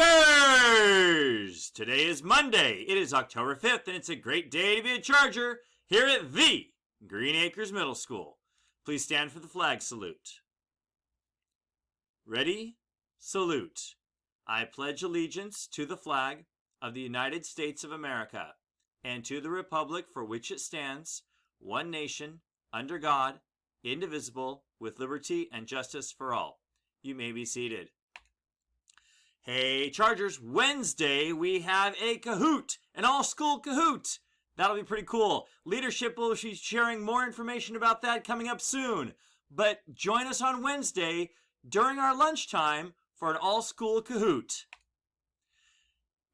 Chargers! Today is Monday. It is October 5th, and it's a great day to be a Charger here at the Green Acres Middle School. Please stand for the flag salute. Ready? Salute. I pledge allegiance to the flag of the United States of America and to the republic for which it stands, one nation, under God, indivisible, with liberty and justice for all. You may be seated. Hey Chargers, Wednesday we have a Kahoot, an all-school Kahoot. That'll be pretty cool. Leadership will be sharing more information about that coming up soon. But join us on Wednesday during our lunchtime for an all-school Kahoot.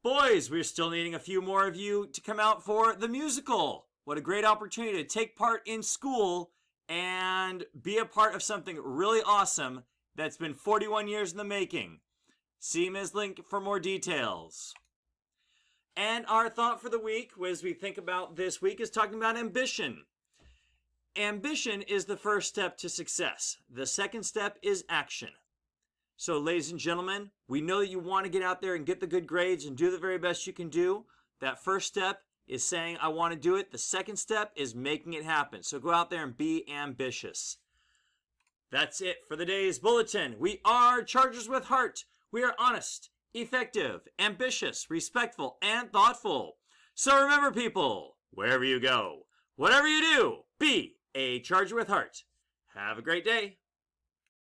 Boys, we're still needing a few more of you to come out for the musical. What a great opportunity to take part in school and be a part of something really awesome that's been 41 years in the making. See Ms. Link for more details. And our thought for the week, as we think about this week, is talking about ambition. Ambition is the first step to success. The second step is action. So, ladies and gentlemen, we know that you want to get out there and get the good grades and do the very best you can do. That first step is saying, I want to do it. The second step is making it happen. So go out there and be ambitious. That's it for the day's bulletin. We are Chargers with Heart. We are honest, effective, ambitious, respectful, and thoughtful. So remember, people, wherever you go, whatever you do, be a Charger with Heart. Have a great day.